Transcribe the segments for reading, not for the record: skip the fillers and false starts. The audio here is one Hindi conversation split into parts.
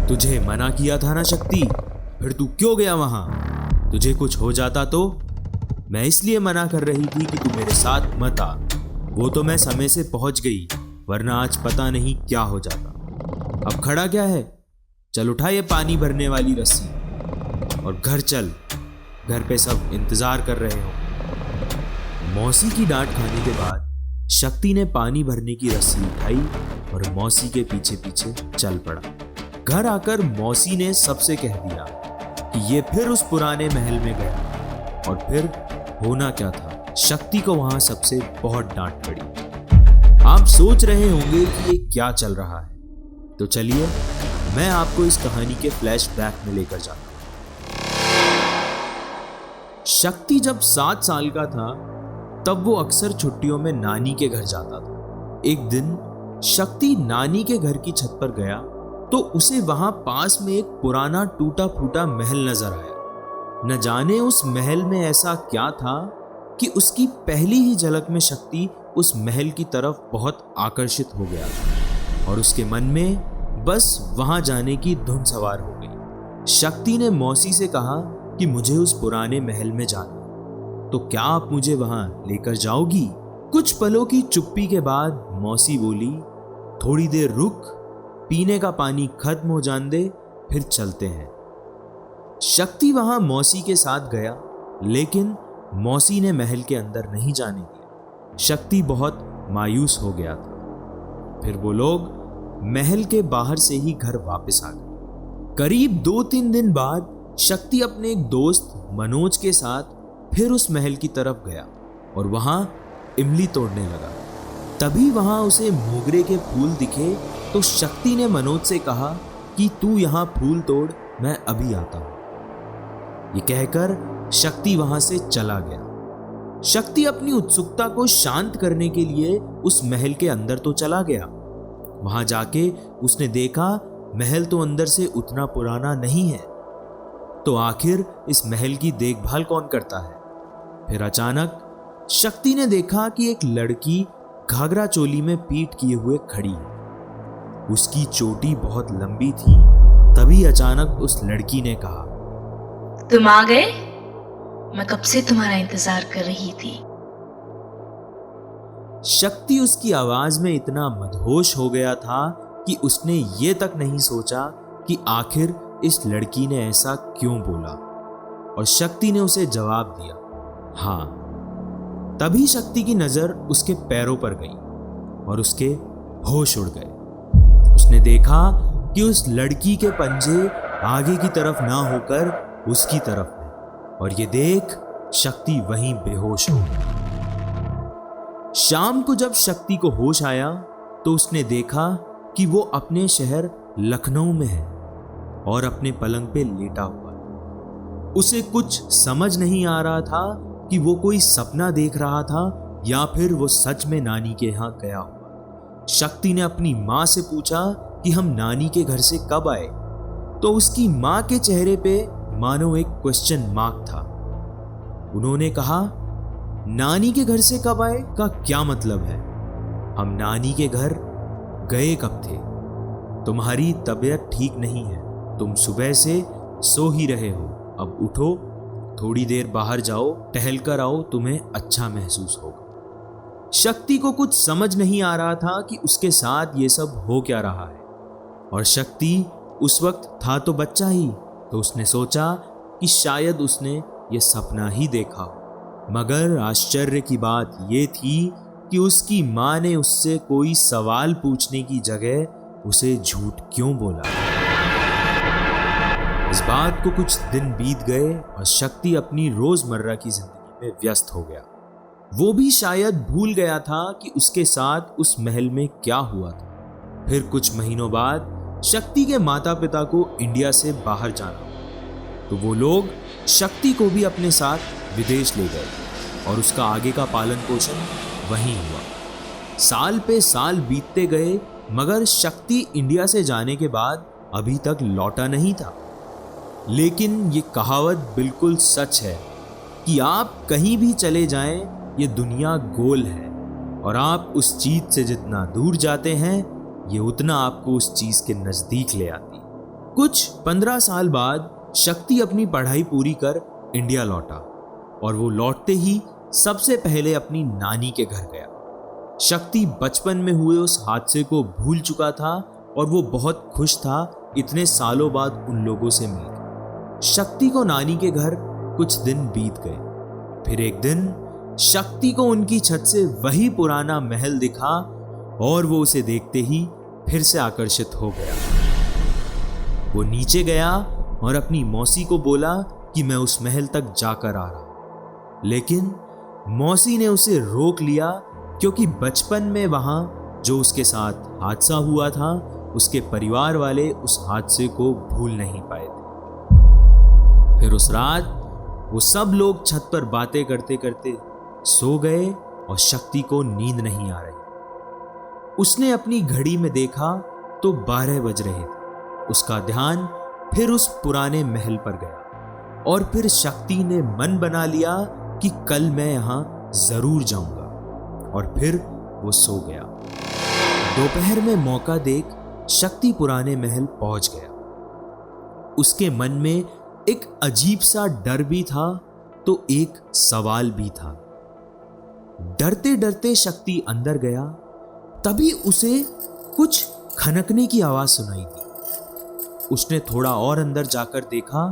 तुझे मना किया था ना शक्ति, फिर तू क्यों गया वहां? तुझे कुछ हो जाता तो? मैं इसलिए मना कर रही थी कि तू मेरे साथ मत आ। वो तो मैं समय से पहुंच गई, वरना आज पता नहीं क्या हो जाता। अब खड़ा क्या है? चल उठा ये पानी भरने वाली रस्सी और घर चल। घर पे सब इंतजार कर रहे हो। मौसी की डांट खाने के बाद शक्ति ने पानी भरने की रस्सी उठाई और मौसी के पीछे पीछे चल पड़ा। घर आकर मौसी ने सबसे कह दिया कि ये फिर उस पुराने महल में गया। और फिर होना क्या था, शक्ति को वहां सबसे बहुत डांट पड़ी। आप सोच रहे होंगे कि ये क्या चल रहा है, तो चलिए मैं आपको इस कहानी के फ्लैशबैक में लेकर जाता हूं। शक्ति जब 7 साल का था तब वो अक्सर छुट्टियों में नानी के घर जाता था। एक दिन शक्ति नानी के घर की छत पर गया तो उसे वहां पास में एक पुराना टूटा फूटा महल नजर आया। न जाने उस महल में ऐसा क्या था कि उसकी पहली ही झलक में शक्ति उस महल की तरफ बहुत आकर्षित हो गया और उसके मन में बस वहां जाने की धुन सवार हो गई। शक्ति ने मौसी से कहा कि मुझे उस पुराने महल में जाना, तो क्या आप मुझे वहां लेकर जाओगी? कुछ पलों की चुप्पी के बाद मौसी बोली, थोड़ी देर रुक, पीने का पानी खत्म हो जाने दे, फिर चलते हैं। शक्ति वहां मौसी के साथ गया, लेकिन मौसी ने महल के अंदर नहीं जाने दिया। शक्ति बहुत मायूस हो गया था। फिर वो लोग महल के बाहर से ही घर वापस आ गए। करीब 2-3 दिन बाद शक्ति अपने एक दोस्त मनोज के साथ फिर उस महल की तरफ गया और वहां इमली तोड़ने लगा। तभी वहां उसे मोगरे के फूल दिखे तो शक्ति ने मनोज से कहा कि तू यहां फूल तोड़, मैं अभी आता हूं। ये कहकर शक्ति वहां से चला गया। शक्ति अपनी उत्सुकता को शांत करने के लिए उस महल के अंदर तो चला गया। वहां जाके उसने देखा महल तो अंदर से उतना पुराना नहीं है, तो आखिर इस महल की देखभाल कौन करता है? फिर अचानक शक्ति ने देखा कि एक लड़की घाघरा चोली में पीठ किए हुए खड़ी है। उसकी चोटी बहुत लंबी थी। तभी अचानक उस लड़की ने कहा, तुम आ गए? मैं कब से तुम्हारा इंतजार कर रही थी। शक्ति उसकी आवाज में इतना मदहोश हो गया था कि उसने ये तक नहीं सोचा कि आखिर इस लड़की ने ऐसा क्यों बोला। और शक्ति ने उसे जवाब दिया, हाँ। तभी शक्ति की नजर उसके पैरों पर गई और उसके होश उड़ गए। उसने देखा कि उस लड़की के पंजे आगे की तरफ ना होकर उसकी तरफ हैं, और ये देख शक्ति वहीं बेहोश हो गई। शाम को जब शक्ति को होश आया तो उसने देखा कि वो अपने शहर लखनऊ में है और अपने पलंग पे लेटा हुआ है। उसे कुछ समझ नहीं आ रहा था कि वो कोई सपना देख रहा था या फिर वो सच में नानी के यहाँ गया हुआ। शक्ति ने अपनी माँ से पूछा कि हम नानी के घर से कब आए, तो उसकी माँ के चेहरे पे मानो एक क्वेश्चन मार्क था। उन्होंने कहा, नानी के घर से कब आए का क्या मतलब है? हम नानी के घर गए कब थे? तुम्हारी तबीयत ठीक नहीं है, तुम सुबह से सो ही रहे हो, अब उठो, थोड़ी देर बाहर जाओ, टहल कर आओ, तुम्हें अच्छा महसूस होगा। शक्ति को कुछ समझ नहीं आ रहा था कि उसके साथ ये सब हो क्या रहा है। और शक्ति उस वक्त था तो बच्चा ही, तो उसने सोचा कि शायद उसने ये सपना ही देखा हो। मगर आश्चर्य की बात ये थी कि उसकी माँ ने उससे कोई सवाल पूछने की जगह उसे झूठ क्यों बोला। इस बात को कुछ दिन बीत गए और शक्ति अपनी रोजमर्रा की जिंदगी में व्यस्त हो गया। वो भी शायद भूल गया था कि उसके साथ उस महल में क्या हुआ था। फिर कुछ महीनों बाद शक्ति के माता पिता को इंडिया से बाहर जाना हुआ, तो वो लोग शक्ति को भी अपने साथ विदेश ले गए और उसका आगे का पालन पोषण वहीं हुआ। साल पे साल बीतते गए, मगर शक्ति इंडिया से जाने के बाद अभी तक लौटा नहीं था। लेकिन ये कहावत बिल्कुल सच है कि आप कहीं भी चले जाएं, ये दुनिया गोल है और आप उस चीज से जितना दूर जाते हैं, ये उतना आपको उस चीज के नजदीक ले आती है। कुछ 15 साल बाद शक्ति अपनी पढ़ाई पूरी कर इंडिया लौटा और वो लौटते ही सबसे पहले अपनी नानी के घर गया। शक्ति बचपन में हुए उस हादसे को भूल चुका था और वो बहुत खुश था इतने सालों बाद उन लोगों से मिलकर। शक्ति को नानी के घर कुछ दिन बीत गए। फिर एक दिन शक्ति को उनकी छत से वही पुराना महल दिखा और वो उसे देखते ही फिर से आकर्षित हो गया। वो नीचे गया और अपनी मौसी को बोला कि मैं उस महल तक जाकर आ रहा हूं, लेकिन मौसी ने उसे रोक लिया क्योंकि बचपन में वहां जो उसके साथ हादसा हुआ था उसके परिवार वाले उस हादसे को भूल नहीं पाए थे। फिर उस रात वो सब लोग छत पर बातें करते करते सो गए और शक्ति को नींद नहीं आ रही। उसने अपनी घड़ी में देखा तो 12 बज रहे थे। उसका ध्यान फिर उस पुराने महल पर गया और फिर शक्ति ने मन बना लिया कि कल मैं यहां जरूर जाऊंगा और फिर वो सो गया। दोपहर में मौका देख शक्ति पुराने महल पहुंच गया। उसके मन में एक अजीब सा डर भी था तो एक सवाल भी था। डरते डरते शक्ति अंदर गया, तभी उसे कुछ खनकने की आवाज सुनाई दी। उसने थोड़ा और अंदर जाकर देखा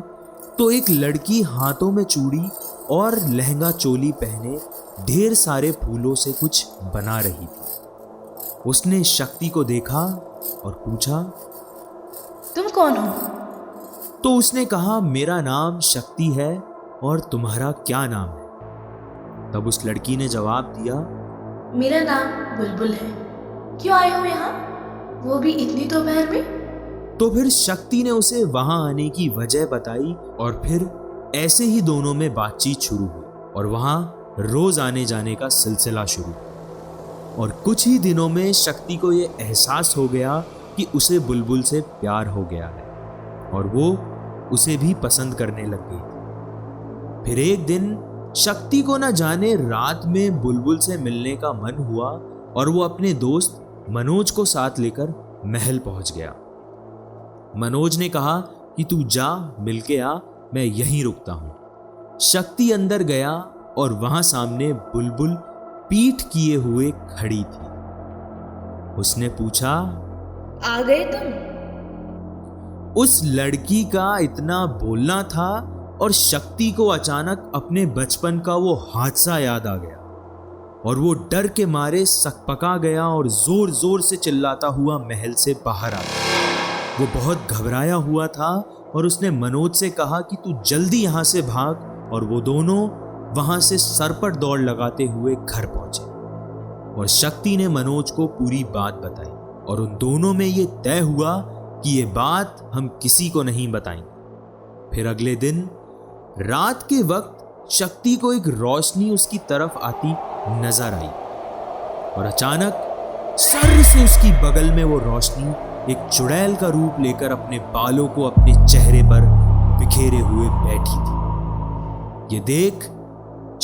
तो एक लड़की हाथों में चूड़ी और लहंगा चोली पहने ढेर सारे फूलों से कुछ बना रही थी। उसने शक्ति को देखा और पूछा, तुम कौन हो? तो उसने कहा, मेरा नाम शक्ति है और तुम्हारा क्या नाम है? तब उस लड़की ने जवाब दिया, मेरा नाम बुलबुल है। क्यों आए हो यहाँ, वो भी इतनी दोपहर में? तो फिर शक्ति ने उसे वहां आने की वजह बताई और फिर ऐसे ही दोनों में बातचीत शुरू हुई और वहां रोज आने जाने का सिलसिला शुरू हुआ। और कुछ ही दिनों में शक्ति को यह एहसास हो गया कि उसे बुलबुल से प्यार हो गया है और वो उसे भी पसंद करने लग गई। फिर एक दिन शक्ति को न जाने रात में बुलबुल से मिलने का मन हुआ और वो अपने दोस्त मनोज को साथ लेकर महल पहुंच गया। मनोज ने कहा कि तू जा मिलके आ, मैं यहीं रुकता हूं। शक्ति अंदर गया और वहां सामने बुलबुल पीठ किए हुए खड़ी थी। उसने पूछा, आ गए तुम? उस लड़की का इतना बोलना था और शक्ति को अचानक अपने बचपन का वो हादसा याद आ गया और वो डर के मारे सकपका गया और जोर जोर से चिल्लाता हुआ महल से बाहर आ गया। वो बहुत घबराया हुआ था और उसने मनोज से कहा कि तू जल्दी यहां से भाग और वो दोनों वहां से सर पर दौड़ लगाते हुए घर पहुंचे। और शक्ति ने मनोज को पूरी बात बताई और उन दोनों में ये तय हुआ कि ये बात हम किसी को नहीं बताएंगे। फिर अगले दिन रात के वक्त शक्ति को एक रोशनी उसकी तरफ आती नजर आई और अचानक सर से उसकी बगल में वो रोशनी एक चुड़ैल का रूप लेकर अपने बालों को अपने चेहरे पर बिखेरे हुए बैठी थी। ये देख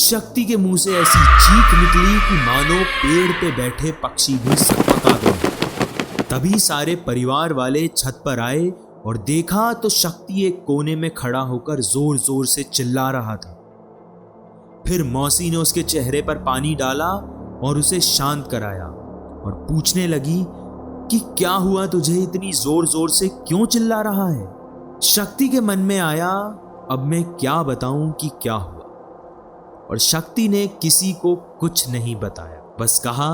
शक्ति के मुंह से ऐसी चीख निकली कि मानो पेड़ पे बैठे पक्षी भी सकपका गए। तभी सारे परिवार वाले छत पर आए और देखा तो शक्ति एक कोने में खड़ा होकर जोर जोर से चिल्ला रहा था। फिर मौसी ने उसके चेहरे पर पानी डाला और उसे शांत कराया और पूछने लगी कि क्या हुआ तुझे, इतनी जोर जोर से क्यों चिल्ला रहा है? शक्ति के मन में आया, अब मैं क्या बताऊं कि क्या हुआ। और शक्ति ने किसी को कुछ नहीं बताया, बस कहा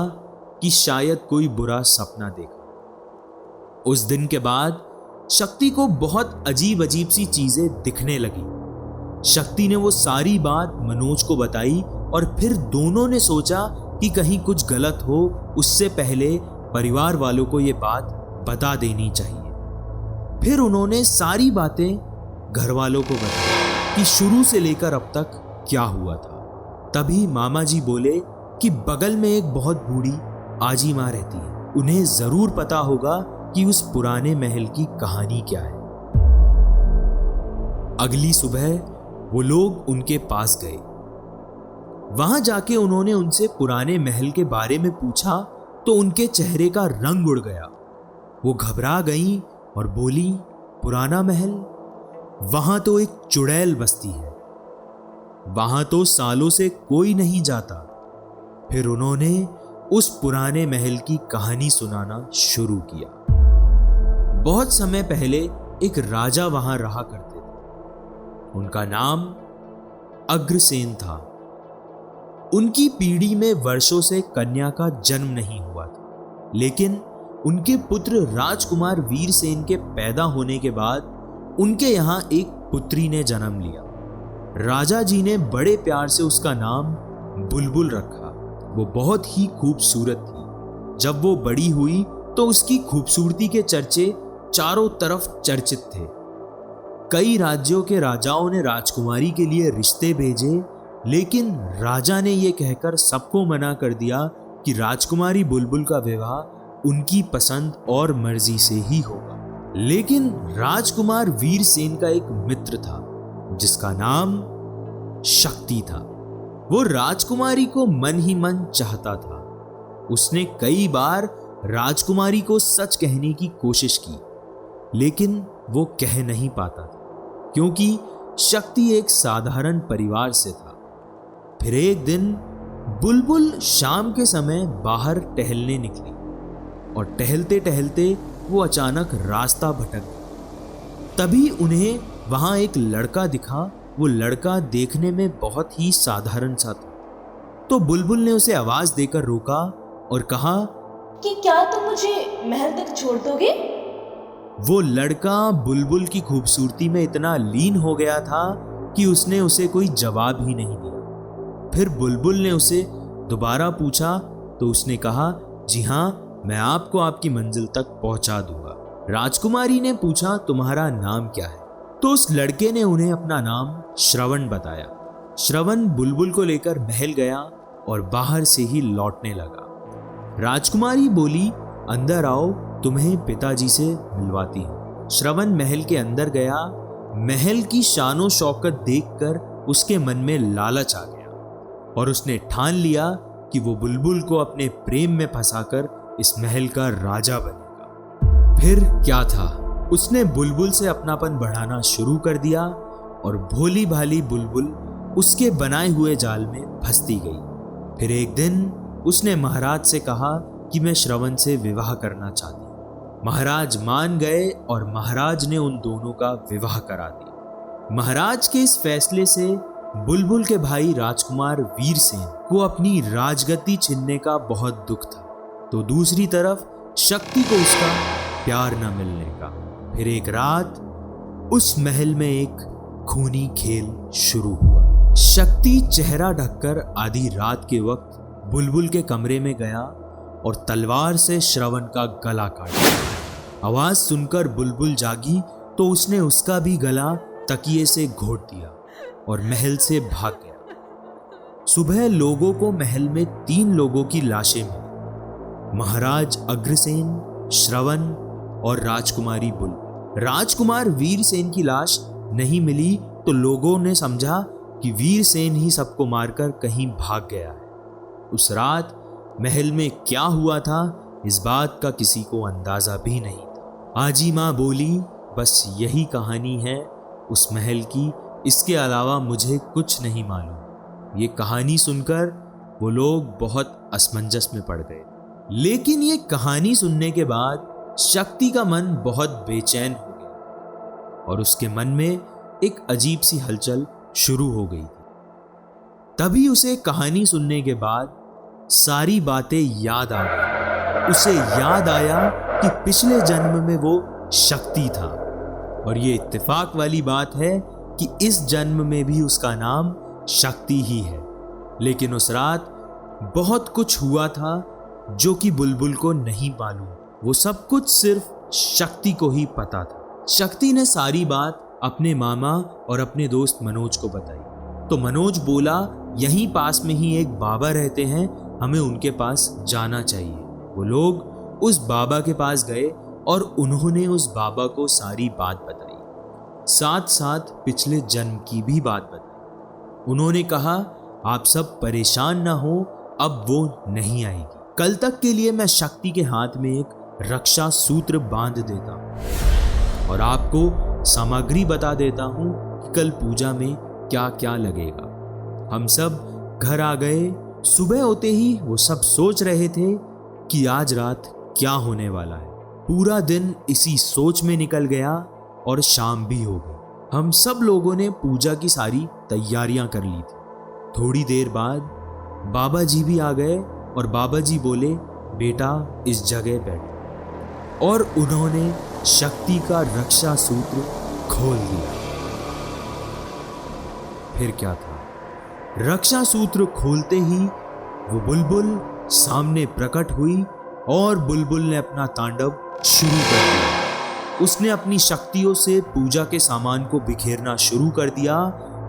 कि शायद कोई बुरा सपना देखा। उस दिन के बाद शक्ति को बहुत अजीब अजीब सी चीजें दिखने लगी। शक्ति ने वो सारी बात मनोज को बताई और फिर दोनों ने सोचा कि कहीं कुछ गलत हो उससे पहले परिवार वालों को ये बात बता देनी चाहिए। फिर उन्होंने सारी बातें घर वालों को बताई कि शुरू से लेकर अब तक क्या हुआ था। तभी मामा जी बोले कि बगल में एक बहुत बूढ़ी आजी माँ रहती है, उन्हें जरूर पता होगा कि उस पुराने महल की कहानी क्या है। अगली सुबह वो लोग उनके पास गए। वहां जाके उन्होंने उनसे पुराने महल के बारे में पूछा तो उनके चेहरे का रंग उड़ गया। वो घबरा गई और बोली, पुराना महल, वहां तो एक चुड़ैल बसती है, वहां तो सालों से कोई नहीं जाता। फिर उन्होंने उस पुराने महल की कहानी सुनाना शुरू किया। बहुत समय पहले एक राजा वहां रहा करते थे। उनका नाम अग्रसेन था। उनकी पीढ़ी में वर्षों से कन्या का जन्म नहीं हुआ था, लेकिन उनके पुत्र राजकुमार वीरसेन के पैदा होने के बाद उनके यहाँ एक पुत्री ने जन्म लिया। राजा जी ने बड़े प्यार से उसका नाम बुलबुल रखा। वो बहुत ही खूबसूरत थी। जब वो बड़ी हुई तो उसकी खूबसूरती के चर्चे चारों तरफ चर्चित थे। कई राज्यों के राजाओं ने राजकुमारी के लिए रिश्ते भेजे, लेकिन राजा ने यह कहकर सबको मना कर दिया कि राजकुमारी बुलबुल का विवाह उनकी पसंद और मर्जी से ही होगा। लेकिन राजकुमार वीरसेन का एक मित्र था जिसका नाम शक्ति था। वो राजकुमारी को मन ही मन चाहता था। उसने कई बार राजकुमारी को सच कहने की कोशिश की, लेकिन वो कह नहीं पाता था क्योंकि शक्ति एक साधारण परिवार से था। फिर एक दिन बुलबुल शाम के समय बाहर टहलने निकली और टहलते टहलते वो अचानक रास्ता भटक गई। तभी उन्हें वहां एक लड़का दिखा। वो लड़का देखने में बहुत ही साधारण सा था। तो बुलबुल ने उसे आवाज देकर रोका और कहा कि क्या तुम मुझे महल तक छोड़ दोगे? वो लड़का बुलबुल की खूबसूरती में इतना लीन हो गया था कि उसने उसे कोई जवाब ही नहीं दिया। फिर बुलबुल ने उसे दोबारा पूछा तो उसने कहा, जी हाँ, मैं आपको आपकी मंजिल तक पहुंचा दूंगा। राजकुमारी ने पूछा, तुम्हारा नाम क्या है? तो उस लड़के ने उन्हें अपना नाम श्रवण बताया। श्रवण बुलबुल को लेकर महल गया और बाहर से ही लौटने लगा। राजकुमारी बोली, अंदर आओ, तुम्हें पिताजी से मिलवाती हूं। श्रवण महल के अंदर गया। महल की शानो शौकत देखकर उसके मन में लालच आ गया और उसने ठान लिया कि वो बुलबुल को अपने प्रेम में फंसाकर इस महल का राजा बनेगा। फिर क्या था, उसने बुलबुल से अपनापन बढ़ाना शुरू कर दिया और भोली भाली बुलबुल उसके बनाए हुए जाल में फंसती गई। फिर एक दिन उसने महाराज से कहा कि मैं श्रवण से विवाह करना चाहती हूँ। महाराज मान गए और महाराज ने उन दोनों का विवाह करा दिया। महाराज के इस फैसले से बुलबुल के भाई राजकुमार वीरसेन को अपनी राजगद्दी छीनने का बहुत दुख था, तो दूसरी तरफ शक्ति को उसका प्यार न मिलने का। फिर एक रात उस महल में एक खूनी खेल शुरू हुआ। शक्ति चेहरा ढककर आधी रात के वक्त बुलबुल के कमरे में गया और तलवार से श्रवण का गला काटा। आवाज सुनकर बुलबुल जागी तो उसने उसका भी गला तकिए से घोट दिया और महल से भाग गया। सुबह लोगों को महल में 3 लोगों की लाशें मिली, महाराज अग्रसेन, श्रवण और राजकुमारी बुलबुल। राजकुमार वीरसेन की लाश नहीं मिली तो लोगों ने समझा कि वीरसेन ही सबको मारकर कहीं भाग गया है। उस रात महल में क्या हुआ था इस बात का किसी को अंदाजा भी नहीं था। आजी माँ बोली, बस यही कहानी है उस महल की, इसके अलावा मुझे कुछ नहीं मालूम। ये कहानी सुनकर वो लोग बहुत असमंजस में पड़ गए। लेकिन ये कहानी सुनने के बाद शक्ति का मन बहुत बेचैन हो गया और उसके मन में एक अजीब सी हलचल शुरू हो गई थी। तभी उसे कहानी सुनने के बाद सारी बातें याद आ गई। उसे याद आया कि पिछले जन्म में वो शक्ति था और ये इत्तेफाक वाली बात है कि इस जन्म में भी उसका नाम शक्ति ही है। लेकिन उस रात बहुत कुछ हुआ था जो कि बुलबुल को नहीं मालूम। वो सब कुछ सिर्फ शक्ति को ही पता था। शक्ति ने सारी बात अपने मामा और अपने दोस्त मनोज को बताई तो मनोज बोला, यहीं पास में ही एक बाबा रहते हैं, हमें उनके पास जाना चाहिए। वो लोग उस बाबा के पास गए और उन्होंने उस बाबा को सारी बात बताई, साथ साथ पिछले जन्म की भी बात बताई। उन्होंने कहा, आप सब परेशान ना हो, अब वो नहीं आएगी। कल तक के लिए मैं शक्ति के हाथ में एक रक्षा सूत्र बांध देता हूं। और आपको सामग्री बता देता हूँ कि कल पूजा में क्या क्या लगेगा। हम सब घर आ गए। सुबह होते ही वो सब सोच रहे थे कि आज रात क्या होने वाला है। पूरा दिन इसी सोच में निकल गया और शाम भी हो गई। हम सब लोगों ने पूजा की सारी तैयारियां कर ली थी। थोड़ी देर बाद बाबा जी भी आ गए और बाबा जी बोले, बेटा इस जगह बैठ। और उन्होंने शक्ति का रक्षा सूत्र खोल दिया। फिर क्या था, रक्षा सूत्र खोलते ही वो बुलबुल सामने प्रकट हुई और बुलबुल ने अपना तांडव शुरू कर दिया। उसने अपनी शक्तियों से पूजा के सामान को बिखेरना शुरू कर दिया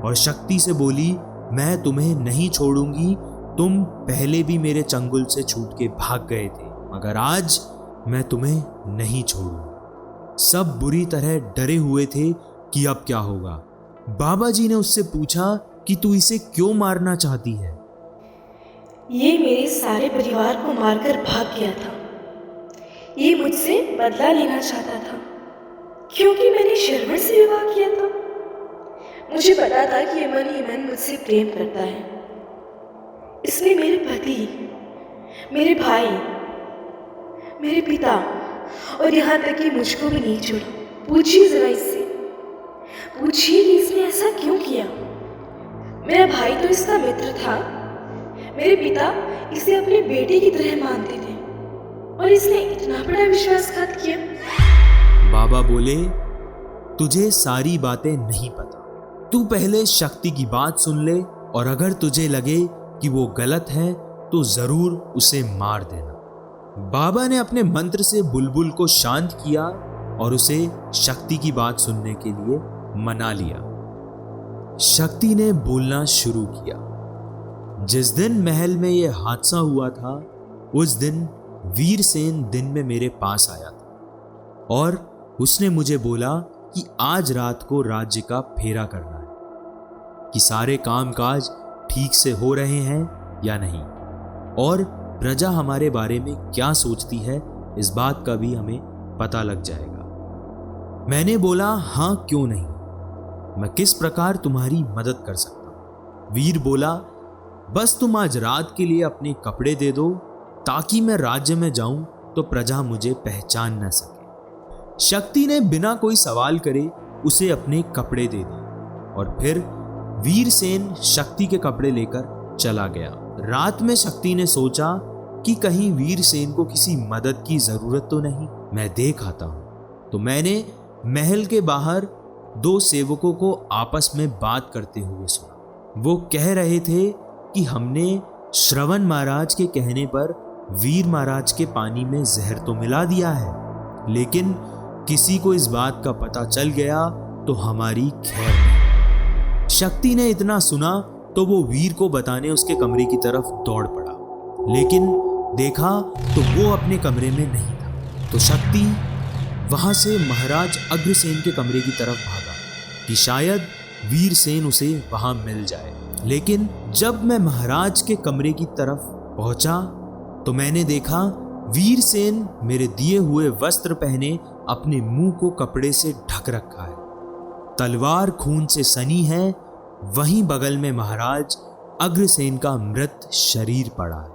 और शक्ति से बोली, मैं तुम्हें नहीं छोड़ूंगी। तुम पहले भी मेरे चंगुल से छूट के भाग गए थे, मगर आज मैं तुम्हें नहीं छोड़ूंगा। सब बुरी तरह डरे हुए थे कि अब क्या होगा। बाबा जी ने उससे पूछा कि तू इसे क्यों मारना चाहती है? ये मेरे सारे परिवार को मारकर भाग गया था। ये मुझसे बदला लेना चाहता था क्योंकि मैंने श्रवण से विवाह किया था। मुझे पता था कि ये मन ही मन मुझसे प्रेम करता है। इसने मेरे पति, मेरे भाई, मेरे पिता और यहाँ तक कि मुझको भी नहीं छोड़ा। पूछिए जरा इससे, पूछिए कि इसने ऐसा क्यों किया। मेरा भाई तो इसका मित्र था, मेरे पिता इसे अपने बेटे की तरह मानते थे और इसने इतना बड़ा विश्वासघात किया। बाबा बोले, तुझे सारी बातें नहीं पता। तू पहले शक्ति की बात सुन ले और अगर तुझे लगे कि वो गलत है तो जरूर उसे मार देना। बाबा ने अपने मंत्र से बुलबुल को शांत किया और उसे शक्ति की बात सुनने के लिए मना लिया। शक्ति ने बोलना शुरू किया। जिस दिन महल में यह हादसा हुआ था, उस दिन वीरसेन दिन में मेरे पास आया था और उसने मुझे बोला कि आज रात को राज्य का फेरा करना है, कि सारे कामकाज ठीक से हो रहे हैं या नहीं और प्रजा हमारे बारे में क्या सोचती है, इस बात का भी हमें पता लग जाएगा। मैंने बोला, हाँ क्यों नहीं, मैं किस प्रकार तुम्हारी मदद कर सकता हूं? वीर बोला, बस तुम आज रात के लिए अपने कपड़े दे दो ताकि मैं राज्य में जाऊं तो प्रजा मुझे पहचान न सके। शक्ति ने बिना कोई सवाल करे उसे अपने कपड़े दे दिए और फिर वीरसेन शक्ति के कपड़े लेकर चला गया। रात में शक्ति ने सोचा कि कहीं वीरसेन को किसी मदद की जरूरत तो नहीं, मैं देख आता हूं। तो मैंने महल के बाहर दो सेवकों को आपस में बात करते हुए सुना। वो कह रहे थे कि हमने श्रवण महाराज के कहने पर वीर महाराज के पानी में जहर तो मिला दिया है, लेकिन किसी को इस बात का पता चल गया तो हमारी खैर नहीं। शक्ति ने इतना सुना तो वो वीर को बताने उसके कमरे की तरफ दौड़ पड़ा, लेकिन देखा तो वो अपने कमरे में नहीं था। तो शक्ति वहां से महाराज अग्रसेन के कमरे की तरफ भागा कि शायद वीरसेन उसे वहां मिल जाए। लेकिन जब मैं महाराज के कमरे की तरफ पहुंचा तो मैंने देखा वीरसेन मेरे दिए हुए वस्त्र पहने अपने मुंह को कपड़े से ढक रखा है, तलवार खून से सनी है। वहीं बगल में महाराज अग्रसेन का मृत शरीर पड़ा है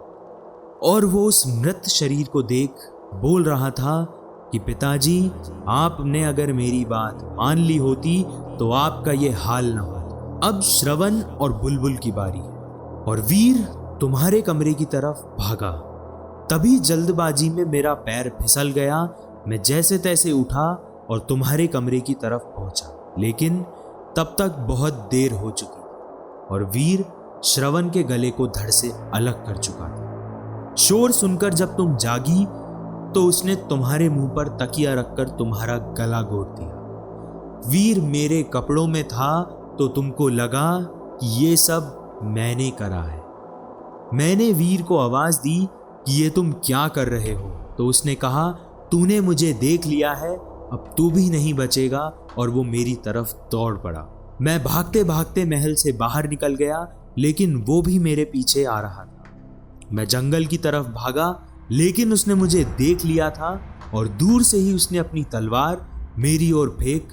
और वो उस मृत शरीर को देख बोल रहा था कि पिताजी, आपने अगर मेरी बात मान ली होती तो आपका ये हाल न होता। अब श्रवण और बुलबुल की बारी है और वीर तुम्हारे कमरे की तरफ भागा। तभी जल्दबाजी में मेरा पैर फिसल गया। मैं जैसे तैसे उठा और तुम्हारे कमरे की तरफ पहुंचा, लेकिन तब तक बहुत देर हो चुकी थी और वीर श्रवण के गले को धड़ से अलग कर चुका था। शोर सुनकर जब तुम जागी तो उसने तुम्हारे मुंह पर तकिया रखकर तुम्हारा गला घोट दिया। वीर मेरे कपड़ों में था तो तुमको लगा कि ये सब मैंने करा है। मैंने वीर को आवाज दी कि ये तुम क्या कर रहे हो, तो उसने कहा, तूने मुझे देख लिया है, अब तू भी नहीं बचेगा, और वो मेरी तरफ दौड़ पड़ा। मैं भागते भागते महल से बाहर निकल गया, लेकिन वो भी मेरे पीछे आ रहा था। मैं जंगल की तरफ भागा, लेकिन उसने मुझे देख लिया था और दूर से ही उसने अपनी तलवार मेरी ओर फेंक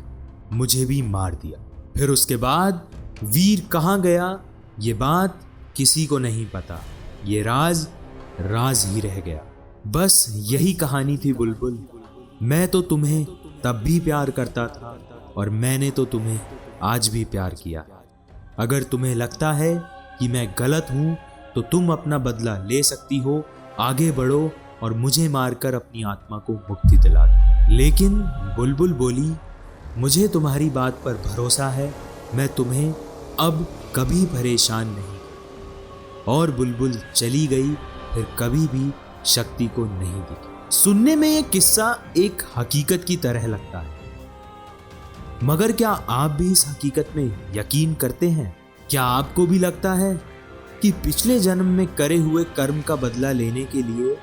मुझे भी मार दिया। फिर उसके बाद वीर कहाँ गया ये बात किसी को नहीं पता। ये राज ही रह गया। बस यही कहानी थी बुलबुल। मैं तो तुम्हें तब भी प्यार करता था और मैंने तो तुम्हें आज भी प्यार किया। अगर तुम्हें लगता है कि मैं गलत हूं तो तुम अपना बदला ले सकती हो। आगे बढ़ो और मुझे मारकर अपनी आत्मा को मुक्ति दिला दो। लेकिन बुलबुल बोली, मुझे तुम्हारी बात पर भरोसा है, मैं तुम्हें अब कभी परेशान नहीं। और बुलबुल चली गई, फिर कभी भी शक्ति को नहीं दिखी। सुनने में यह किस्सा एक हकीकत की तरह लगता है, मगर क्या आप भी इस हकीकत में यकीन करते हैं? क्या आपको भी लगता है कि पिछले जन्म में करे हुए कर्म का बदला लेने के लिए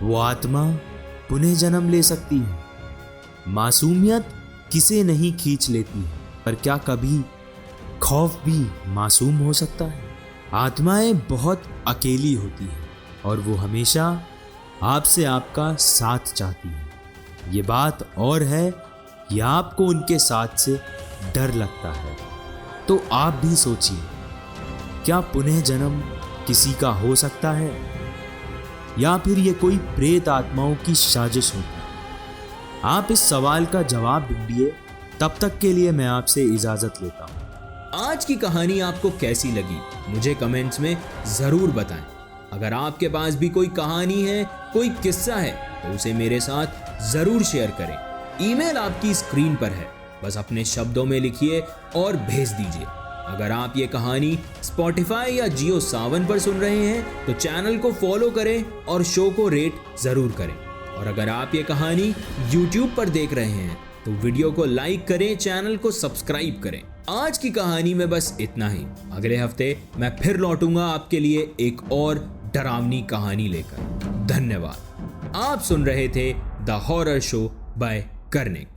वो आत्मा पुनः जन्म ले सकती है? मासूमियत किसे नहीं खींच लेती है, पर क्या कभी खौफ भी मासूम हो सकता है? आत्माएं बहुत अकेली होती हैं और वो हमेशा आपसे आपका साथ चाहती हैं। ये बात और है कि आपको उनके साथ से डर लगता है। तो आप भी सोचिए, क्या पुनः जन्म किसी का हो सकता है या फिर ये कोई प्रेत आत्माओं की साजिश होती है? आप इस सवाल का जवाब ढूंढिए। तब तक के लिए मैं आपसे इजाजत लेता हूँ। आज की कहानी आपको कैसी लगी मुझे कमेंट्स में जरूर बताएं। अगर आपके पास भी कोई कहानी है, कोई किस्सा है तो उसे मेरे साथ जरूर शेयर करें। ईमेल आपकी स्क्रीन पर है, बस अपने शब्दों में लिखिए और भेज दीजिए। अगर आप ये कहानी स्पॉटिफाई या जियो सावन पर सुन रहे हैं तो चैनल को फॉलो करें और शो को रेट जरूर करें। और अगर आप ये कहानी YouTube पर देख रहे हैं तो वीडियो को लाइक करें, चैनल को सब्सक्राइब करें। आज की कहानी में बस इतना ही। अगले हफ्ते मैं फिर लौटूंगा आपके लिए एक और डरावनी कहानी लेकर। धन्यवाद। आप सुन रहे थे the horror show by Karnik.